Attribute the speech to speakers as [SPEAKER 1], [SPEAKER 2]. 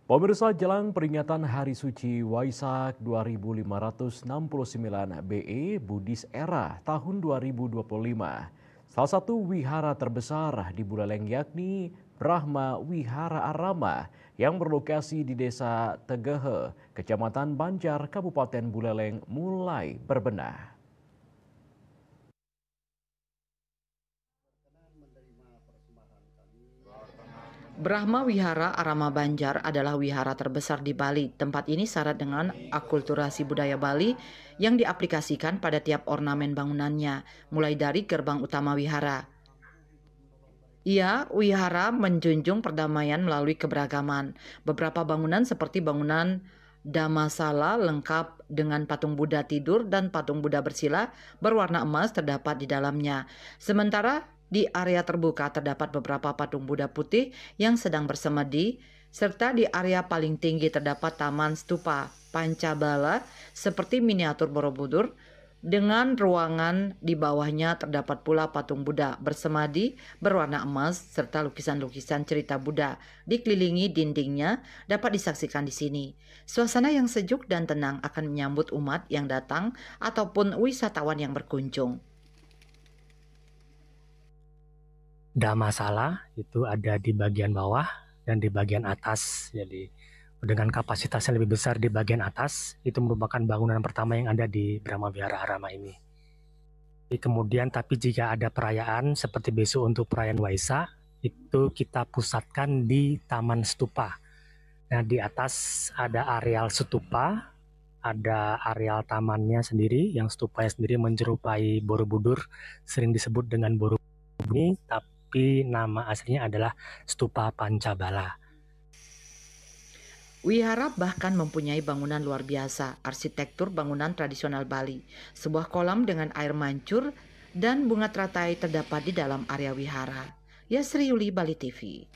[SPEAKER 1] Pemirsa, jelang peringatan Hari Suci Waisak 2569 BE Buddhis Era tahun 2025. Salah satu wihara terbesar di Buleleng yakni Brahma Wihara Arama yang berlokasi di Desa Tegehe, Kecamatan Banjar, Kabupaten Buleleng mulai berbenah.
[SPEAKER 2] Brahma Wihara Arama Banjar adalah wihara terbesar di Bali. Tempat ini syarat dengan akulturasi budaya Bali yang diaplikasikan pada tiap ornamen bangunannya, mulai dari gerbang utama wihara. Wihara menjunjung perdamaian melalui keberagaman. Beberapa bangunan seperti bangunan Dhammasala lengkap dengan patung Buddha tidur dan patung Buddha bersila berwarna emas terdapat di dalamnya. Sementara di area terbuka terdapat beberapa patung Buddha putih yang sedang bersemedi, serta di area paling tinggi terdapat taman stupa Pancabala seperti miniatur Borobudur. Dengan ruangan di bawahnya terdapat pula patung Buddha bersemadi berwarna emas serta lukisan-lukisan cerita Buddha dikelilingi dindingnya dapat disaksikan di sini. Suasana yang sejuk dan tenang akan menyambut umat yang datang ataupun wisatawan yang berkunjung.
[SPEAKER 3] Dhammasala itu ada di bagian bawah dan di bagian atas. Jadi dengan kapasitas yang lebih besar di bagian atas, itu merupakan bangunan pertama yang ada di Brahma Wihara Arama ini. Kemudian tapi jika ada perayaan seperti besok untuk perayaan Waisak, itu kita pusatkan di Taman Stupa. Nah, di atas ada areal stupa, ada areal tamannya sendiri, yang stupanya sendiri menyerupai Borobudur, sering disebut dengan Borobudur ini, tapi nama aslinya adalah Stupa Pancabala.
[SPEAKER 2] Wihara bahkan mempunyai bangunan luar biasa, arsitektur bangunan tradisional Bali, sebuah kolam dengan air mancur dan bunga teratai terdapat di dalam area wihara. Yasri Yuli, Bali TV.